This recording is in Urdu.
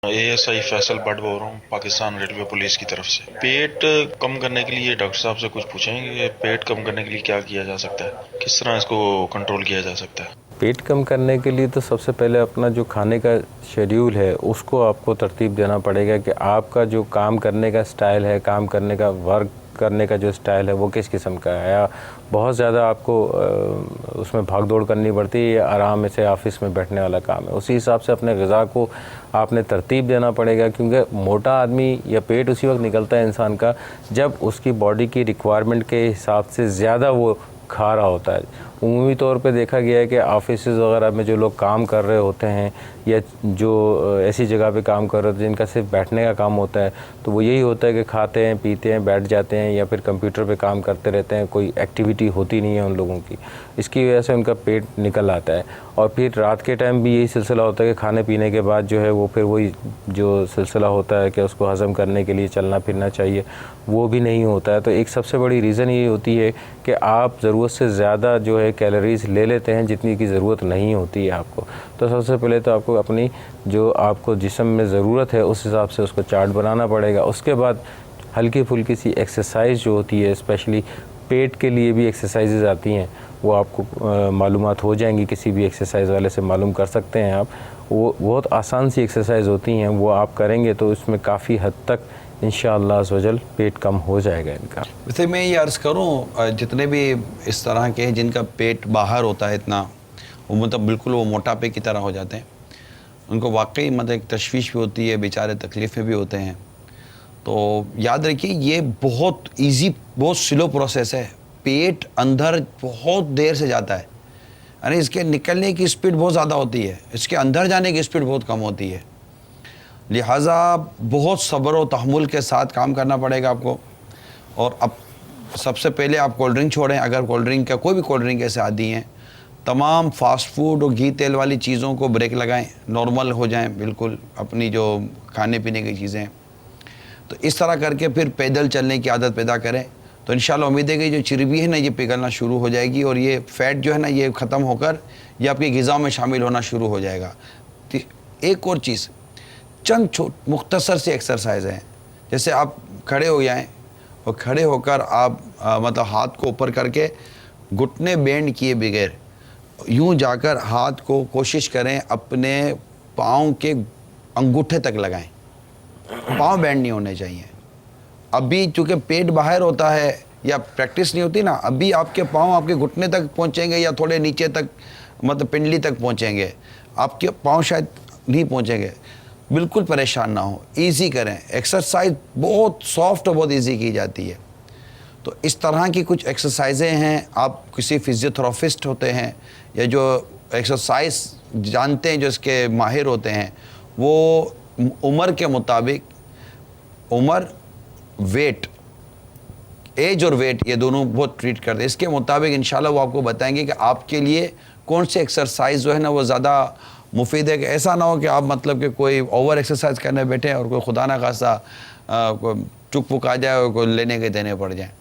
ASI فیصل بٹ بول رہا ہوں پاکستان ریلوے پولیس کی طرف سے۔ پیٹ کم کرنے کے لیے ڈاکٹر صاحب سے کچھ پوچھیں کہ پیٹ کم کرنے کے لیے کیا کیا جا سکتا ہے، کس طرح اس کو کنٹرول کیا جا سکتا ہے؟ پیٹ کم کرنے کے لیے تو سب سے پہلے اپنا جو کھانے کا شیڈیول ہے اس کو آپ کو ترتیب دینا پڑے گا کہ آپ کا جو کام کرنے کا سٹائل ہے، کام کرنے کا ورک کرنے کا جو سٹائل ہے وہ کس قسم کا ہے، یا بہت زیادہ آپ کو اس میں بھاگ دوڑ کرنی پڑتی ہے یا آرام سے آفس میں بیٹھنے والا کام ہے۔ اسی حساب سے اپنے غذا کو آپ نے ترتیب دینا پڑے گا، کیونکہ موٹا آدمی یا پیٹ اسی وقت نکلتا ہے انسان کا جب اس کی باڈی کی ریکوائرمنٹ کے حساب سے زیادہ وہ کھا رہا ہوتا ہے۔ عمومی طور پہ دیکھا گیا ہے کہ آفیسز وغیرہ میں جو لوگ کام کر رہے ہوتے ہیں یا جو ایسی جگہ پہ کام کر رہے ہوتے ہیں جن کا صرف بیٹھنے کا کام ہوتا ہے، تو وہ یہی ہوتا ہے کہ کھاتے ہیں، پیتے ہیں، بیٹھ جاتے ہیں یا پھر کمپیوٹر پہ کام کرتے رہتے ہیں، کوئی ایکٹیویٹی ہوتی نہیں ہے ان لوگوں کی۔ اس کی وجہ سے ان کا پیٹ نکل آتا ہے، اور پھر رات کے ٹائم بھی یہی سلسلہ ہوتا ہے کہ کھانے پینے کے بعد جو ہے وہ پھر وہی جو سلسلہ ہوتا ہے کہ اس کو ہضم کرنے کے لیے چلنا پھرنا چاہیے، وہ بھی نہیں ہوتا ہے۔ تو ایک سب سے بڑی ریزن یہ ہوتی ہے کہ آپ ضرورت سے زیادہ جو ہے کیلوریز لے لیتے ہیں جتنی کی ضرورت نہیں ہوتی ہے آپ کو۔ تو سب سے پہلے تو آپ کو اپنی جو آپ کو جسم میں ضرورت ہے اس حساب سے اس کو چارٹ بنانا پڑے گا۔ اس کے بعد ہلکی پھلکی سی ایکسرسائز جو ہوتی ہے، اسپیشلی پیٹ کے لیے بھی ایکسرسائزز آتی ہیں، وہ آپ کو معلومات ہو جائیں گی، کسی بھی ایکسرسائز والے سے معلوم کر سکتے ہیں آپ۔ وہ بہت آسان سی ایکسرسائز ہوتی ہیں، وہ آپ کریں گے تو اس میں کافی حد تک انشاءاللہ عزوجل پیٹ کم ہو جائے گا ان کا۔ ویسے میں یہ عرض کروں، جتنے بھی اس طرح کے ہیں جن کا پیٹ باہر ہوتا ہے اتنا، وہ مطلب بالکل وہ موٹاپے کی طرح ہو جاتے ہیں، ان کو واقعی مطلب ایک تشویش بھی ہوتی ہے، بیچارے تکلیفیں بھی ہوتے ہیں۔ تو یاد رکھیے یہ بہت ایزی، بہت سلو پروسیس ہے۔ پیٹ اندر بہت دیر سے جاتا ہے، یعنی اس کے نکلنے کی سپیڈ بہت زیادہ ہوتی ہے، اس کے اندر جانے کی سپیڈ بہت کم ہوتی ہے۔ لہٰذا بہت صبر و تحمل کے ساتھ کام کرنا پڑے گا آپ کو۔ اور اب سب سے پہلے آپ کولڈ ڈرنک چھوڑیں، اگر کولڈ ڈرنک کا کوئی بھی کولڈ ڈرنک ایسے عادی ہیں، تمام فاسٹ فوڈ اور گھی تیل والی چیزوں کو بریک لگائیں، نارمل ہو جائیں بالکل اپنی جو کھانے پینے کی چیزیں ہیں۔ تو اس طرح کر کے پھر پیدل چلنے کی عادت پیدا کریں، تو انشاءاللہ امید ہے کہ جو چربی ہے نا یہ پگھلنا شروع ہو جائے گی، اور یہ فیٹ جو ہے نا یہ ختم ہو کر یہ آپ کی غذا میں شامل ہونا شروع ہو جائے گا۔ ایک اور چیز، چند مختصر سی ایکسرسائز ہیں، جیسے آپ کھڑے ہو جائیں اور کھڑے ہو کر آپ مطلب ہاتھ کو اوپر کر کے گھٹنے بینڈ کیے بغیر یوں جا کر ہاتھ کو کوشش کریں اپنے پاؤں کے انگوٹھے تک لگائیں، پاؤں بینڈ نہیں ہونے چاہیے۔ ابھی چونکہ پیٹ باہر ہوتا ہے یا پریکٹس نہیں ہوتی نا، ابھی آپ کے پاؤں آپ کے گھٹنے تک پہنچیں گے یا تھوڑے نیچے تک مطلب پنڈلی تک پہنچیں گے، آپ کے پاؤں شاید نہیں پہنچیں گے۔ بالکل پریشان نہ ہو، ایزی کریں ایکسرسائز، بہت سافٹ اور بہت ایزی کی جاتی ہے۔ تو اس طرح کی کچھ ایکسرسائزیں ہیں، آپ کسی فزیوتھراپسٹ ہوتے ہیں یا جو ایکسرسائز جانتے ہیں، جو اس کے ماہر ہوتے ہیں، وہ عمر کے مطابق عمر، ویٹ، ایج اور ویٹ یہ دونوں بہت ٹریٹ کرتے ہیں۔ اس کے مطابق انشاءاللہ وہ آپ کو بتائیں گے کہ آپ کے لیے کون سی ایکسرسائز جو ہے نا وہ زیادہ مفید ہے، کہ ایسا نہ ہو کہ آپ مطلب کہ کوئی اوور ایکسرسائز کرنے بیٹھیں اور کوئی خدا نہ خواستہ چک پک آ جائے اور کوئی لینے کے دینے پڑ جائیں۔